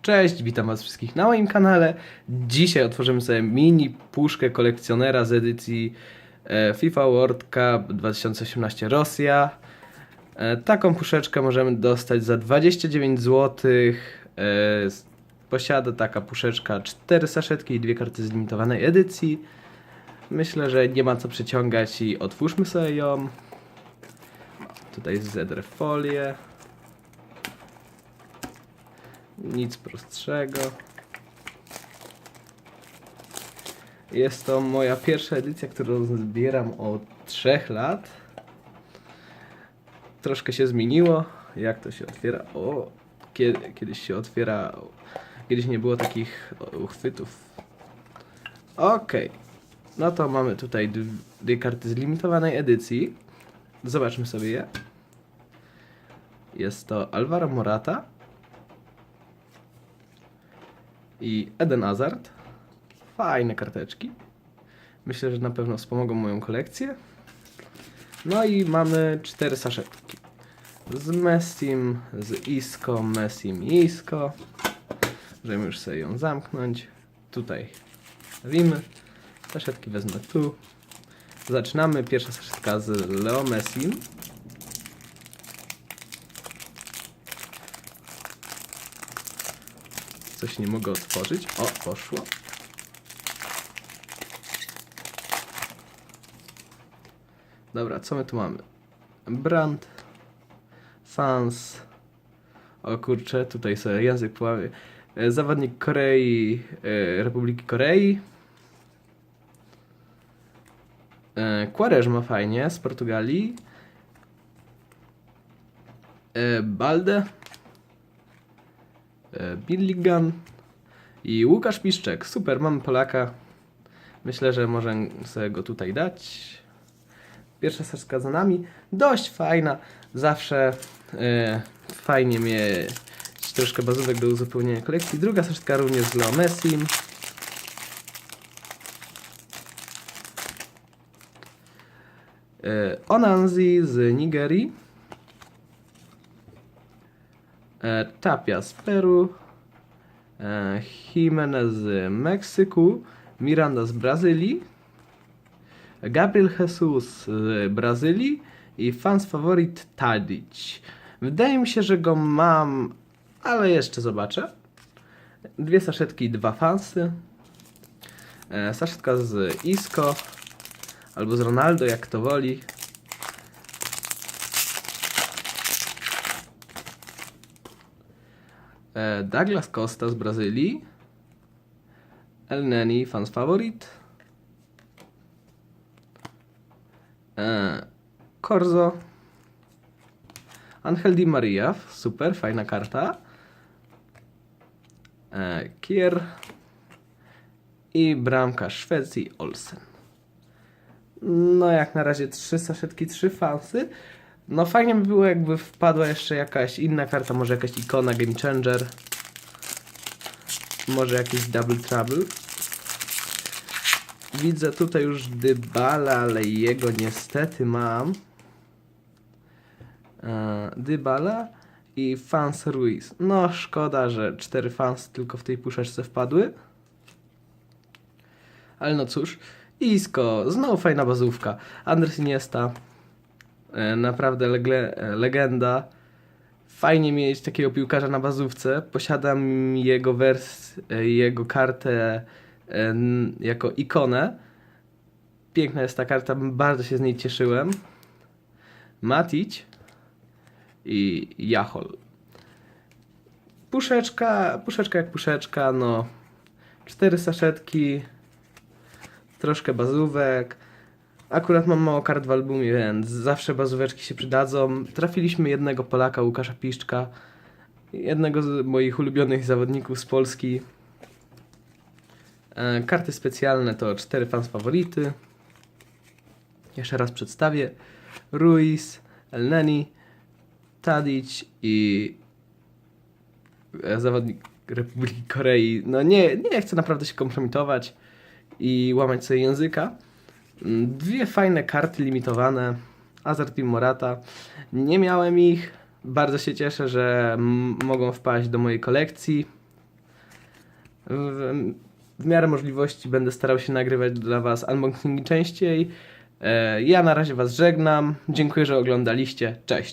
Cześć, witam was wszystkich na moim kanale. Dzisiaj otworzymy sobie mini puszkę kolekcjonera z edycji FIFA World Cup 2018 Rosja. Taką puszeczkę możemy dostać za 29 zł. Posiada taka puszeczka 4 saszetki i 2 karty z limitowanej edycji. Myślę, że nie ma co przeciągać i otwórzmy sobie ją. Tutaj jest ZR folię. Nic prostszego. Jest to moja pierwsza edycja, którą zbieram od 3 lat. Troszkę się zmieniło. Jak to się otwiera? O, kiedyś się otwiera. Kiedyś nie było takich uchwytów. Ok. No to mamy tutaj dwie karty z limitowanej edycji. Zobaczmy sobie je. Jest to Alvaro Morata i Eden Hazard. Fajne karteczki. Myślę, że na pewno wspomogą moją kolekcję. No i mamy 4 saszetki. Z Messim, z Isco, Messim i Isco. Możemy już sobie ją zamknąć. Tutaj stawimy. Saszetki wezmę tu. Zaczynamy. Pierwsza saszetka z Leo Messim. Coś nie mogę otworzyć. O, poszło. Dobra, co my tu mamy? Brandt, Fans. O kurczę, tutaj sobie język połamie. Zawodnik Korei, Republiki Korei. Quaresma fajnie, z Portugalii. Balde. Billigan i Łukasz Piszczek. Super, mamy Polaka. Myślę, że może sobie go tutaj dać. Pierwsza saszetka za nami. Dość fajna. Zawsze fajnie mieć troszkę bazówek do uzupełnienia kolekcji. Druga saszetka również z Leo Messim. Onanzi z Nigerii. Tapia z Peru, Jimenez z Meksyku, Miranda z Brazylii, Gabriel Jesus z Brazylii i Fans Favorit Tadic. Wydaje mi się, że go mam, ale jeszcze zobaczę. Dwie saszetki i 2 fansy. Saszetka z Isco albo z Ronaldo, jak kto woli. Douglas Costa z Brazylii, El Neni, Fans Favorit, Corzo, Angel Di Maria, super, fajna karta, Kier i bramka Szwecji Olsen. No jak na razie 3 saszetki, 3 fansy. No fajnie by było, jakby wpadła jeszcze jakaś inna karta, może jakaś ikona, Game Changer. Może jakiś Double Trouble. Widzę tutaj już Dybala, ale jego niestety mam. Dybala i Fans Ruiz. No szkoda, że 4 fans tylko w tej puszeczce wpadły. Ale no cóż. Isco, znowu fajna bazówka. Andres Iniesta. Naprawdę legenda. Fajnie mieć takiego piłkarza na bazówce. Posiadam jego kartę jako ikonę. Piękna jest ta karta, bardzo się z niej cieszyłem. Matic i Jachol. Puszeczka jak puszeczka, no 4 saszetki, troszkę bazówek. Akurat mam mało kart w albumie, więc zawsze bazóweczki się przydadzą. Trafiliśmy jednego Polaka, Łukasza Piszczka, jednego z moich ulubionych zawodników z Polski. Karty specjalne to 4 fans fawority. Jeszcze raz przedstawię. Ruiz, El Neni, Tadic i zawodnik Republiki Korei. No nie chcę naprawdę się kompromitować i łamać sobie języka. 2 fajne karty limitowane, Hazard i Morata. Nie miałem ich, bardzo się cieszę, że mogą wpaść do mojej kolekcji. W miarę możliwości będę starał się nagrywać dla Was unboxingi częściej. Ja na razie Was żegnam. Dziękuję, że oglądaliście. Cześć!